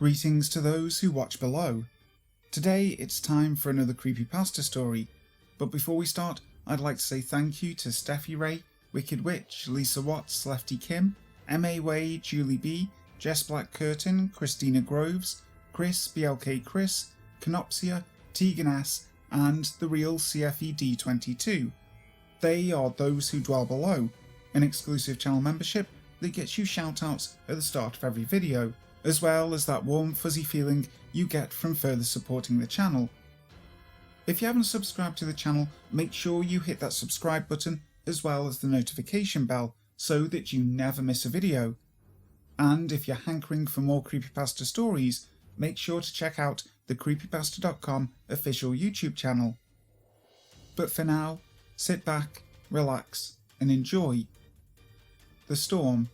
Greetings to those who watch below. Today it's time for another creepypasta story, but before we start I'd like to say thank you to Steffi Ray, Wicked Witch, Lisa Watts, Lefty Kim, M.A. Way, Julie B, Jess Black Curtin, Christina Groves, Chris, BLK Chris, Canopsia, Tegan S, and The Real CFE D22. They are those who dwell below, an exclusive channel membership that gets you shoutouts at the start of every video, as well as that warm fuzzy feeling you get from further supporting the channel. If you haven't subscribed to the channel, make sure you hit that subscribe button as well as the notification bell so that you never miss a video. And if you're hankering for more creepypasta stories, make sure to check out the creepypasta.com official YouTube channel. But for now, sit back, relax, and enjoy The Storm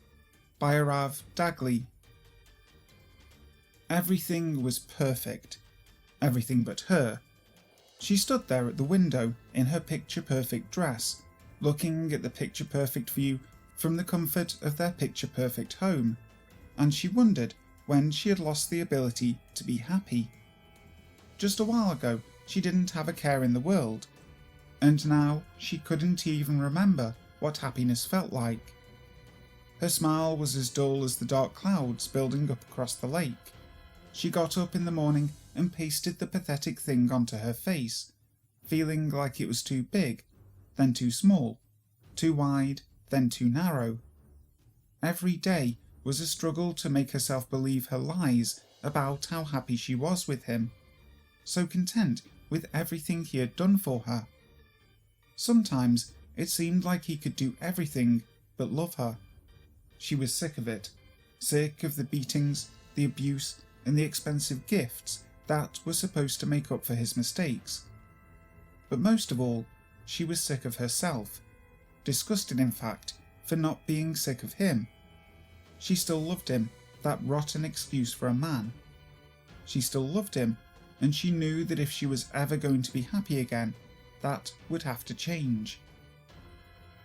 by Arav Dagli. Everything was perfect. Everything but her. She stood there at the window in her picture-perfect dress, looking at the picture-perfect view from the comfort of their picture-perfect home, and she wondered when she had lost the ability to be happy. Just a while ago, she didn't have a care in the world, and now she couldn't even remember what happiness felt like. Her smile was as dull as the dark clouds building up across the lake. She got up in the morning and pasted the pathetic thing onto her face, feeling like it was too big, then too small, too wide, then too narrow. Every day was a struggle to make herself believe her lies about how happy she was with him, so content with everything he had done for her. Sometimes it seemed like he could do everything but love her. She was sick of it, sick of the beatings, the abuse, and the expensive gifts that were supposed to make up for his mistakes. But most of all, she was sick of herself, disgusted in fact for not being sick of him. She still loved him, that rotten excuse for a man. She still loved him, and she knew that if she was ever going to be happy again, that would have to change.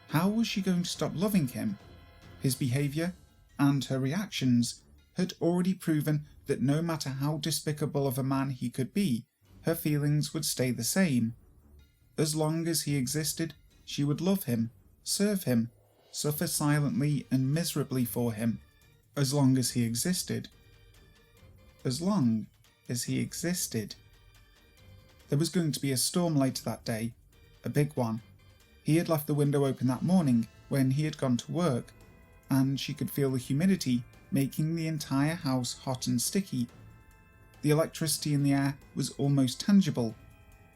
How was she going to stop loving him? His behaviour and her reactions had already proven that no matter how despicable of a man he could be, her feelings would stay the same. As long as he existed, she would love him, serve him, suffer silently and miserably for him, as long as he existed. As long as he existed. There was going to be a storm later that day, a big one. He had left the window open that morning when he had gone to work, and she could feel the humidity making the entire house hot and sticky. The electricity in the air was almost tangible,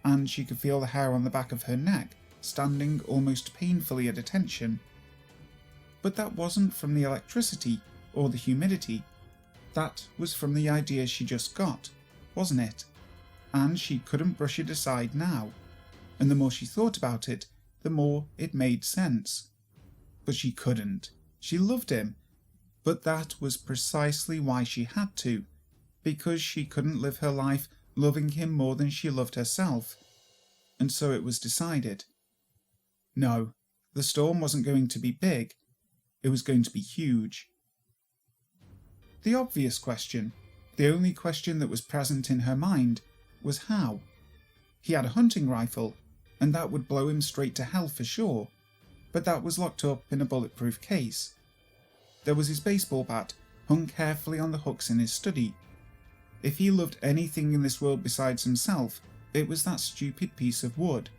and she could feel the hair on the back of her neck standing almost painfully at attention. But that wasn't from the electricity or the humidity. That was from the idea she just got, wasn't it? And she couldn't brush it aside now, and the more she thought about it, the more it made sense. But she couldn't. She loved him. But that was precisely why she had to, because she couldn't live her life loving him more than she loved herself. And so it was decided. No, the storm wasn't going to be big, it was going to be huge. The obvious question, the only question that was present in her mind, was how. He had a hunting rifle, and that would blow him straight to hell for sure, but that was locked up in a bulletproof case. There was his baseball bat, hung carefully on the hooks in his study. If he loved anything in this world besides himself, it was that stupid piece of wood.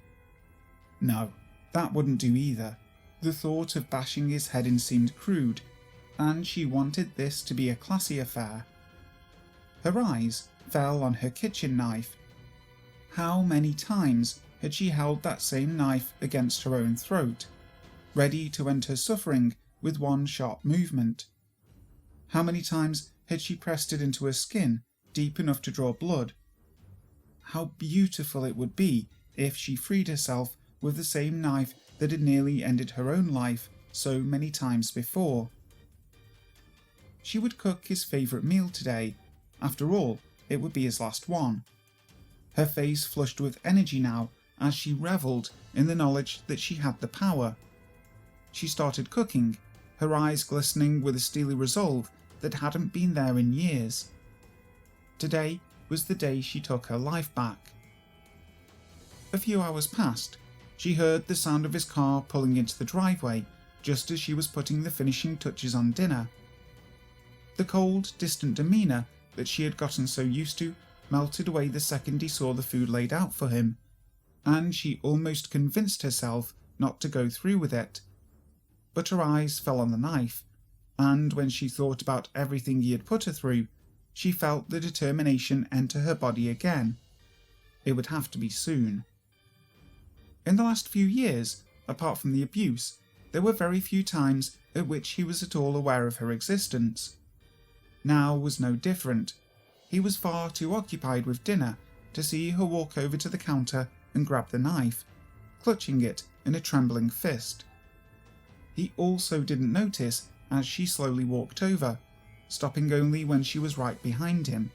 No, that wouldn't do either. The thought of bashing his head in seemed crude, and she wanted this to be a classy affair. Her eyes fell on her kitchen knife. How many times had she held that same knife against her own throat, ready to end her suffering with one sharp movement? How many times had she pressed it into her skin, deep enough to draw blood? How beautiful it would be if she freed herself with the same knife that had nearly ended her own life so many times before. She would cook his favourite meal today. After all, it would be his last one. Her face flushed with energy now as she revelled in the knowledge that she had the power. She started cooking, her eyes glistening with a steely resolve that hadn't been there in years. Today was the day she took her life back. A few hours passed. She heard the sound of his car pulling into the driveway just as she was putting the finishing touches on dinner. The cold, distant demeanour that she had gotten so used to melted away the second he saw the food laid out for him, and she almost convinced herself not to go through with it. But her eyes fell on the knife, and when she thought about everything he had put her through, she felt the determination enter her body again. It would have to be soon. In the last few years, apart from the abuse, there were very few times at which he was at all aware of her existence. Now was no different. He was far too occupied with dinner to see her walk over to the counter and grab the knife, clutching it in a trembling fist. He also didn't notice as she slowly walked over, stopping only when she was right behind him,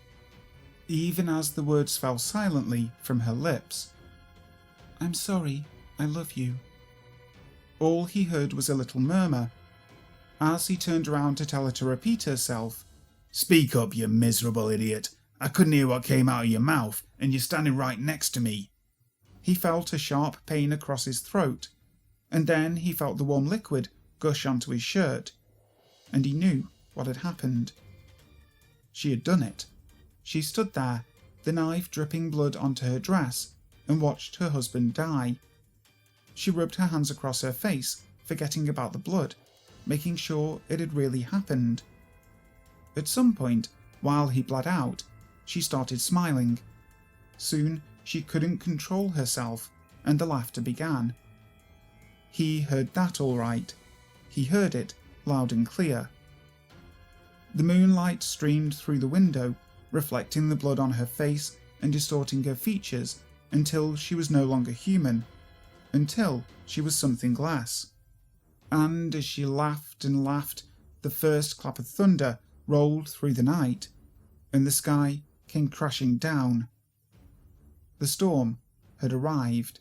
even as the words fell silently from her lips. "I'm sorry, I love you." All he heard was a little murmur. As he turned around to tell her to repeat herself, "Speak up, you miserable idiot. I couldn't hear what came out of your mouth, and you're standing right next to me." He felt a sharp pain across his throat, and then he felt the warm liquid gush onto his shirt, and he knew what had happened. She had done it. She stood there, the knife dripping blood onto her dress, and watched her husband die. She rubbed her hands across her face, forgetting about the blood, making sure it had really happened. At some point, while he bled out, she started smiling. Soon, she couldn't control herself, and the laughter began. He heard that all right. He heard it, loud and clear. The moonlight streamed through the window, reflecting the blood on her face and distorting her features until she was no longer human, until she was something less. And as she laughed and laughed, the first clap of thunder rolled through the night, and the sky came crashing down. The storm had arrived.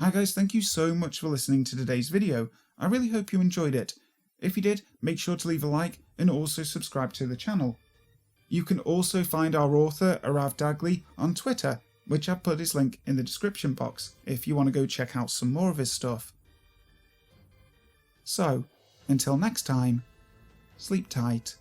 Hi guys, thank you so much for listening to today's video. I really hope you enjoyed it. If you did, make sure to leave a like and also subscribe to the channel. You can also find our author Arav Dagli on Twitter, which I've put his link in the description box if you want to go check out some more of his stuff. So, until next time, sleep tight.